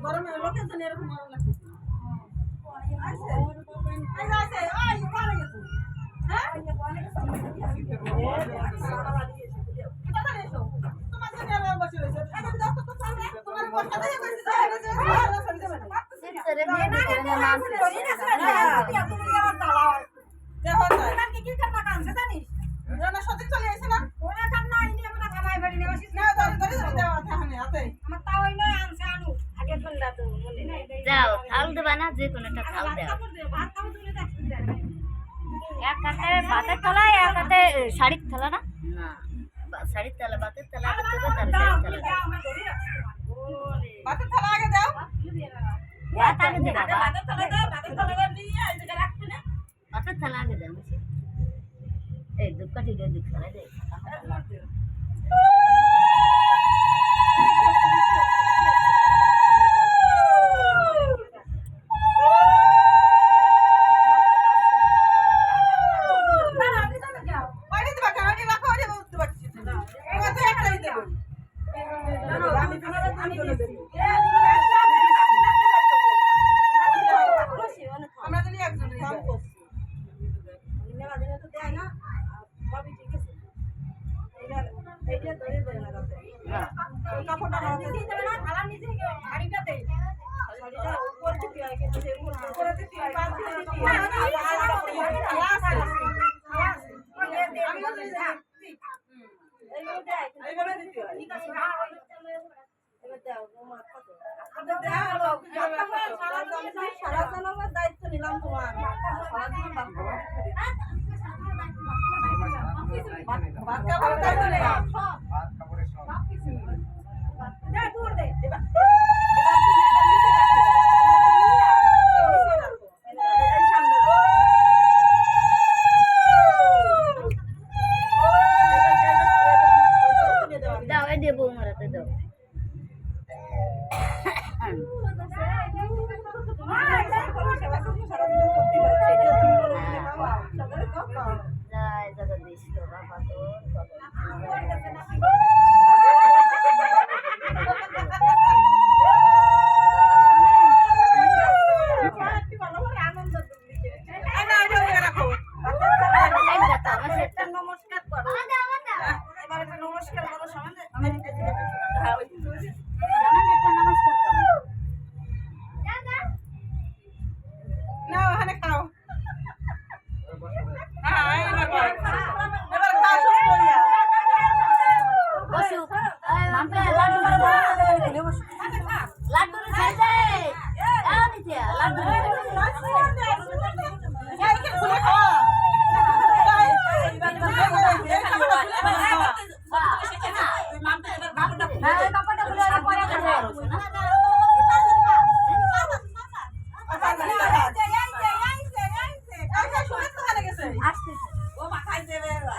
গরমে লোকের জন্য এরকম গরম লাগছে আইছে আইছে ওই ওখানে গেছে হ্যাঁ কোথায় এসো তোমার জন্য আর বসে রইছে এই দাও তো তোমার কথা দিয়ে কইছে সেরে দিয়ে দিতে না নাম করি না তুমি আমার দাও দেখো তাই কি কি করবা কাম জানিস না সত্যি চলে আইছে না ওরা কাম না ইনি আমরা কামাই বাড়ি নেওয়া শিখ না ধরে দেওয়া থাকে হাতে আমার তাও ওই নয় আনছে আনু আগে বললা তো বলে যাও থাল দেবা না যে কোনো একটা থাল দাও ভাত খাবো তুলে দেখতে দেন এক হাতে ভাতের থালা এক হাতে শাড়ির থালা না না শাড়ির থালা ভাতের থালা করতে হবে তার শাড়ির থালা ভাতের থালা আগে দাও ভাত আগে দে বাবা ভাতের থালা দাও ভাতের থালা নিয়ে এই জায়গা রাখতে না ভাতের থালা আগে দাও এই দুকাটি দে দুধ খালে দে দায়িত্ব নিলাম তোমার ভাত খাওয়ার দায়িত্ব নিলাম